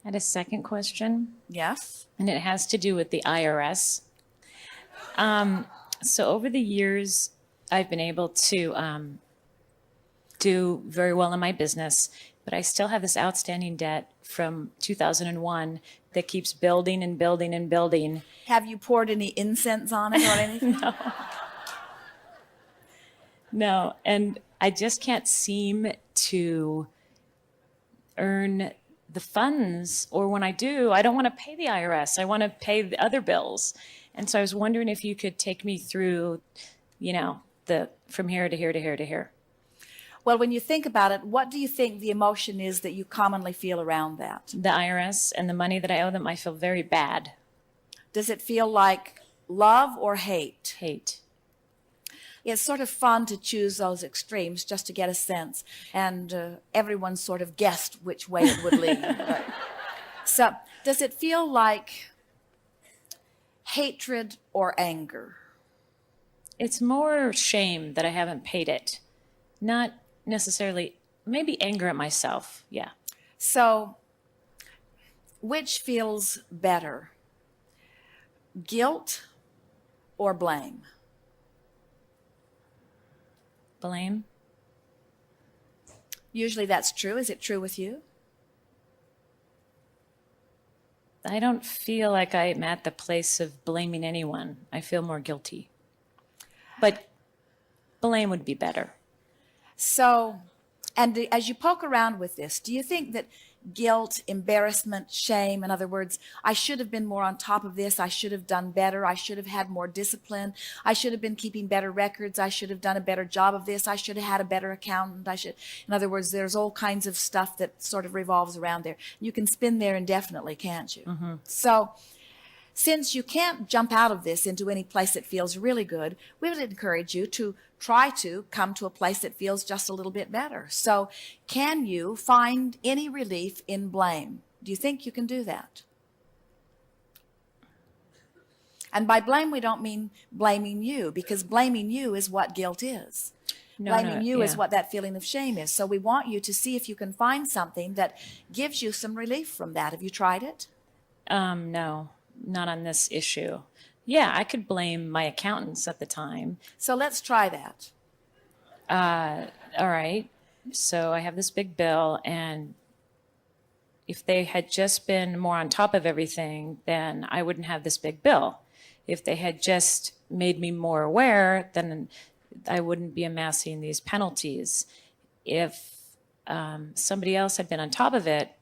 I had a second question, Yes. and it has to do with the IRS. So over the years, I've been able to do very well in my business, but I still have this outstanding debt from 2001 that keeps building and building and building. Have you poured any incense on it or anything? No, and I just can't seem to earn the funds, or when I do, I don't want to pay the IRS. I want to pay the other bills. And so I was wondering if you could take me through, the from here to here to here to here. Well, when you think about it, what do you think the emotion is that you commonly feel around that? The IRS and the money that I owe them, I feel very bad. Does it feel like love or hate? Hate. It's sort of fun to choose those extremes just to get a sense, and everyone sort of guessed which way it would lead. So, does it feel like hatred or anger? It's more shame that I haven't paid it. Not necessarily, maybe anger at myself. Yeah. So, which feels better? Guilt or blame? Blame. Usually that's true. Is it true with you? I don't feel like I'm at the place of blaming anyone. I feel more guilty. But blame would be better. So, and as you poke around with this, do you think that guilt, embarrassment, shame, in other words, I should have been more on top of this, I should have done better, I should have had more discipline, I should have been keeping better records, I should have done a better job of this, I should have had a better accountant, in other words, there's all kinds of stuff that sort of revolves around there. You can spin there indefinitely, can't you? Mm-hmm. So, since you can't jump out of this into any place that feels really good, we would encourage you to try to come to a place that feels just a little bit better. So, can you find any relief in blame? Do you think you can do that? And by blame, we don't mean blaming you, because blaming you is what guilt is. Blaming you is what that feeling of shame is. So we want you to see if you can find something that gives you some relief from that. Have you tried it? No. Not on this issue. Yeah, I could blame my accountants at the time. So let's try that. All right. So I have this big bill, and if they had just been more on top of everything, then I wouldn't have this big bill. If they had just made me more aware, then I wouldn't be amassing these penalties. If somebody else had been on top of it,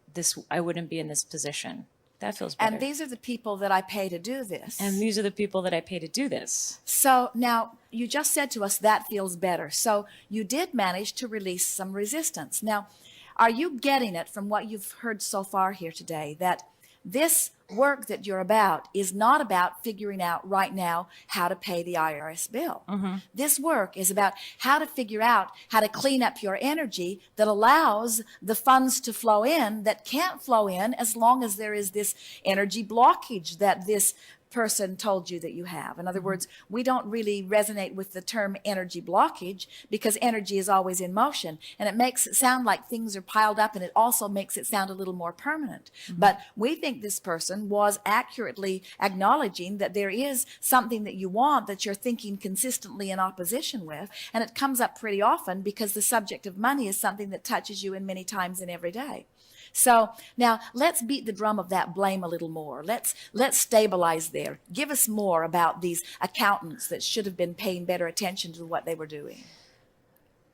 I wouldn't be in this position. That feels better. And these are the people that I pay to do this. And these are the people that I pay to do this. So now you just said to us that feels better. So you did manage to release some resistance. Now, are you getting it from what you've heard so far here today that this work that you're about is not about figuring out right now how to pay the IRS bill. Mm-hmm. This work is about how to figure out how to clean up your energy that allows the funds to flow in that can't flow in as long as there is this energy blockage that this person told you that you have. In other words, we don't really resonate with the term energy blockage because energy is always in motion, and it makes it sound like things are piled up, and it also makes it sound a little more permanent. But we think this person was accurately acknowledging that there is something that you want that you're thinking consistently in opposition with, and it comes up pretty often because the subject of money is something that touches you in many times in every day. So now let's beat the drum of that blame a little more. Let's stabilize there. Give us more about these accountants that should have been paying better attention to what they were doing.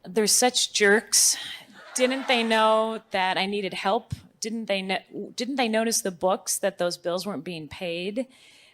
They're such jerks. Didn't they know that I needed help? Didn't they notice the books that those bills weren't being paid?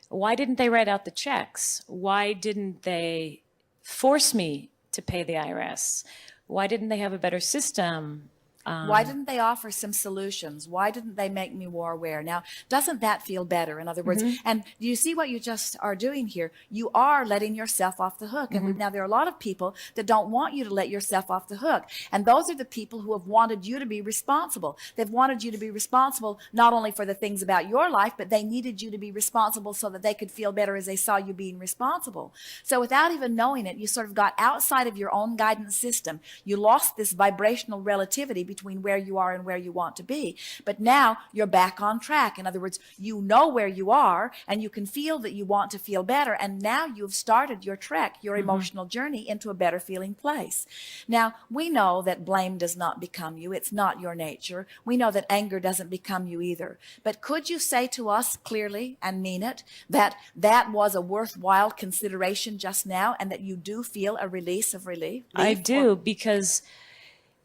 Why didn't they write out the checks? Why didn't they force me to pay the IRS? Why didn't they have a better system? Why didn't they offer some solutions? Why didn't they make me more aware? Now, doesn't that feel better? In other words, and do you see what you just are doing here? You are letting yourself off the hook. And now there are a lot of people that don't want you to let yourself off the hook. And those are the people who have wanted you to be responsible. They've wanted you to be responsible not only for the things about your life, but they needed you to be responsible so that they could feel better as they saw you being responsible. So without even knowing it, you sort of got outside of your own guidance system. You lost this vibrational relativity between where you are and where you want to be. But now you're back on track. In other words, you know where you are and you can feel that you want to feel better. And now you've started your trek, your emotional journey into a better feeling place. Now, we know that blame does not become you. It's not your nature. We know that anger doesn't become you either. But could you say to us clearly and mean it that that was a worthwhile consideration just now and that you do feel a release of relief? I do, because,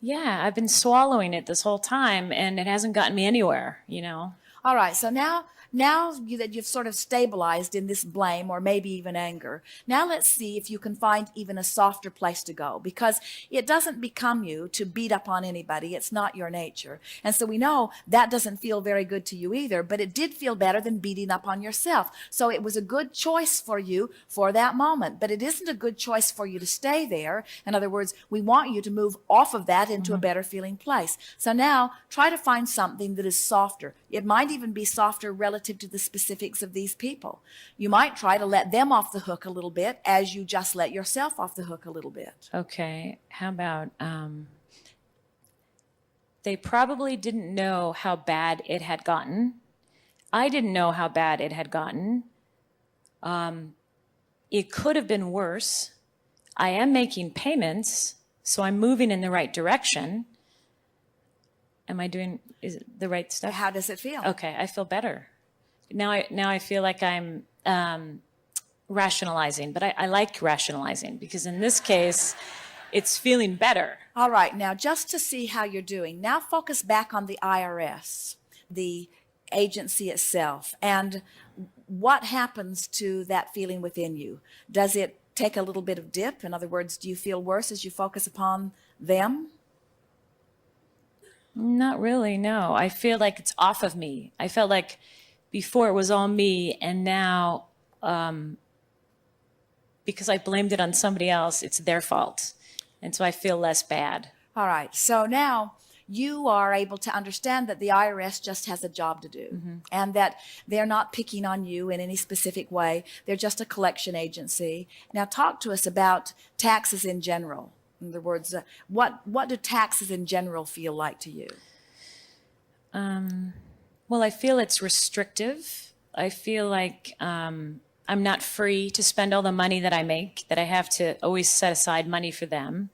yeah, I've been swallowing it this whole time and it hasn't gotten me anywhere, you know? All right, so now that you've sort of stabilized in this blame or maybe even anger, now let's see if you can find even a softer place to go, because it doesn't become you to beat up on anybody. It's not your nature. And so we know that doesn't feel very good to you either, but it did feel better than beating up on yourself. So it was a good choice for you for that moment, but it isn't a good choice for you to stay there. In other words, we want you to move off of that into a better feeling place. So now try to find something that is softer. It might even be softer relative to the specifics of these people. You might try to let them off the hook a little bit as you just let yourself off the hook a little bit. Okay, how about, they probably didn't know how bad it had gotten. I didn't know how bad it had gotten. It could have been worse. I am making payments, so I'm moving in the right direction. Am I doing the right stuff? How does it feel? Okay, I feel better. Now I feel like I'm rationalizing, but I like rationalizing because in this case, it's feeling better. All right, now just to see how you're doing, now focus back on the IRS, the agency itself, and what happens to that feeling within you. Does it take a little bit of dip? In other words, do you feel worse as you focus upon them? Not really, no. I feel like it's off of me. I felt like before it was all me, and now because I blamed it on somebody else, it's their fault. And so I feel less bad. All right, so now you are able to understand that the IRS just has a job to do and that they're not picking on you in any specific way. They're just a collection agency. Now talk to us about taxes in general. In other words, what do taxes in general feel like to you? Well, I feel it's restrictive. I feel like I'm not free to spend all the money that I make, that I have to always set aside money for them.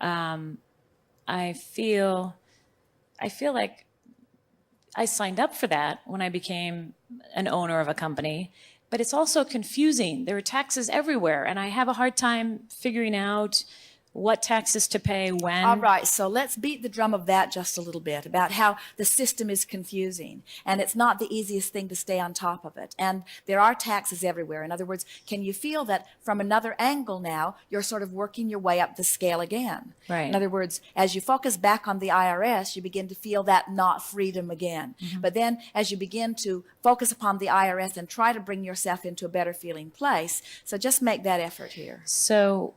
I feel like I signed up for that when I became an owner of a company, but it's also confusing. There are taxes everywhere, and I have a hard time figuring out what taxes to pay when. All right, so let's beat the drum of that just a little bit about how the system is confusing and it's not the easiest thing to stay on top of it. And there are taxes everywhere. In other words, can you feel that from another angle now, you're sort of working your way up the scale again? Right. In other words, as you focus back on the IRS, you begin to feel that not freedom again. But then as you begin to focus upon the IRS and try to bring yourself into a better feeling place, so just make that effort here. So,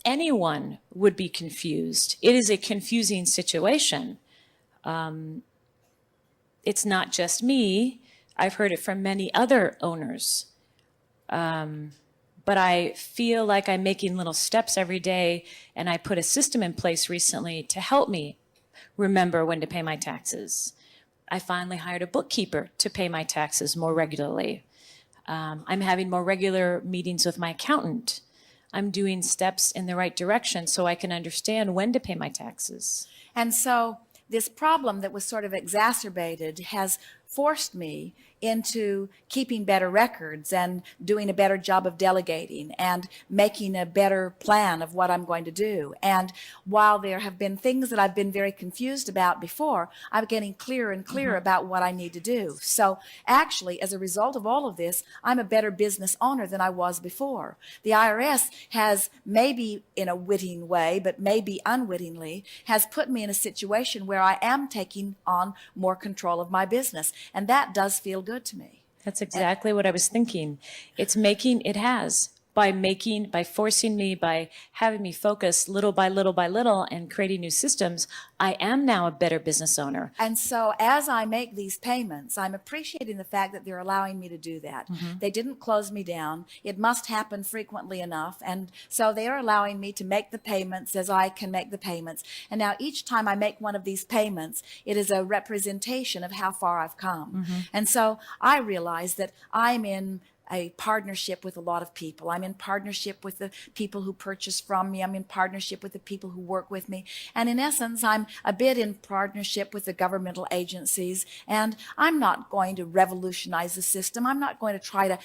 anyone would be confused. It is a confusing situation. It's not just me. I've heard it from many other owners. But I feel like I'm making little steps every day, and I put a system in place recently to help me remember when to pay my taxes. I finally hired a bookkeeper to pay my taxes more regularly. I'm having more regular meetings with my accountant. I'm doing steps in the right direction so I can understand when to pay my taxes. And so this problem that was sort of exacerbated has forced me into keeping better records and doing a better job of delegating and making a better plan of what I'm going to do. And while there have been things that I've been very confused about before, I'm getting clearer and clearer about what I need to do. So actually, as a result of all of this, I'm a better business owner than I was before. The IRS has, maybe in a witting way, but maybe unwittingly, has put me in a situation where I am taking on more control of my business. And that does feel good to me. That's exactly what I was thinking. It has. by forcing me, by having me focus little by little by little and creating new systems, I am now a better business owner. And so as I make these payments, I'm appreciating the fact that they're allowing me to do that. They didn't close me down. It must happen frequently enough. And so they are allowing me to make the payments as I can make the payments. And now each time I make one of these payments, it is a representation of how far I've come. And so I realize that I'm in a partnership with a lot of people. I'm in partnership with the people who purchase from me. I'm in partnership with the people who work with me. And in essence, I'm a bit in partnership with the governmental agencies. And I'm not going to revolutionize the system. I'm not going to try to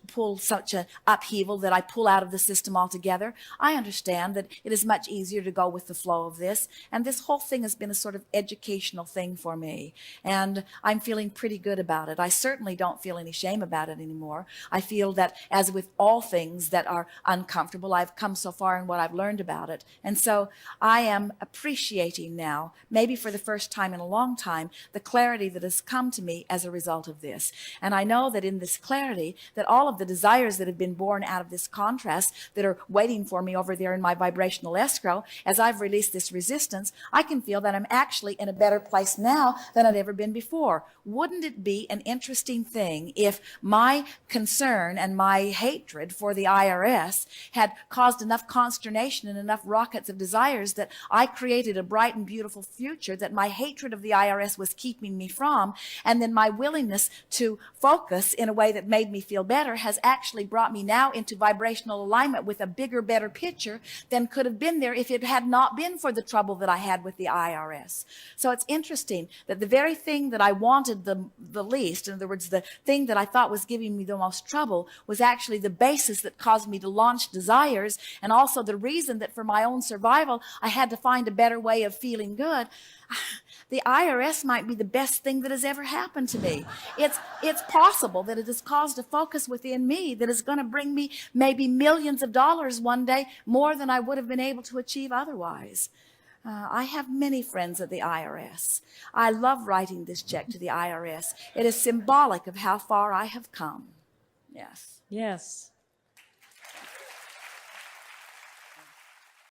pull such an upheaval that I pull out of the system altogether. I understand that it is much easier to go with the flow of this. And this whole thing has been a sort of educational thing for me. And I'm feeling pretty good about it. I certainly don't feel any shame about it anymore. I feel that, as with all things that are uncomfortable, I've come so far in what I've learned about it. And so I am appreciating now, maybe for the first time in a long time, the clarity that has come to me as a result of this. And I know that in this clarity, that all of the desires that have been born out of this contrast that are waiting for me over there in my vibrational escrow, as I've released this resistance, I can feel that I'm actually in a better place now than I'd ever been before. Wouldn't it be an interesting thing if my concern and my hatred for the IRS had caused enough consternation and enough rockets of desires that I created a bright and beautiful future that my hatred of the IRS was keeping me from, and then my willingness to focus in a way that made me feel better has actually brought me now into vibrational alignment with a bigger, better picture than could have been there if it had not been for the trouble that I had with the IRS. So it's interesting that the very thing that I wanted the least, in other words, the thing that I thought was giving me the most trouble, was actually the basis that caused me to launch desires, and also the reason that for my own survival I had to find a better way of feeling good. The IRS might be the best thing that has ever happened to me. It's possible that it has caused a focus within me that is going to bring me maybe millions of dollars one day, more than I would have been able to achieve otherwise. I have many friends at the IRS. I love writing this check to the IRS. It is symbolic of how far I have come. Yes. Yes.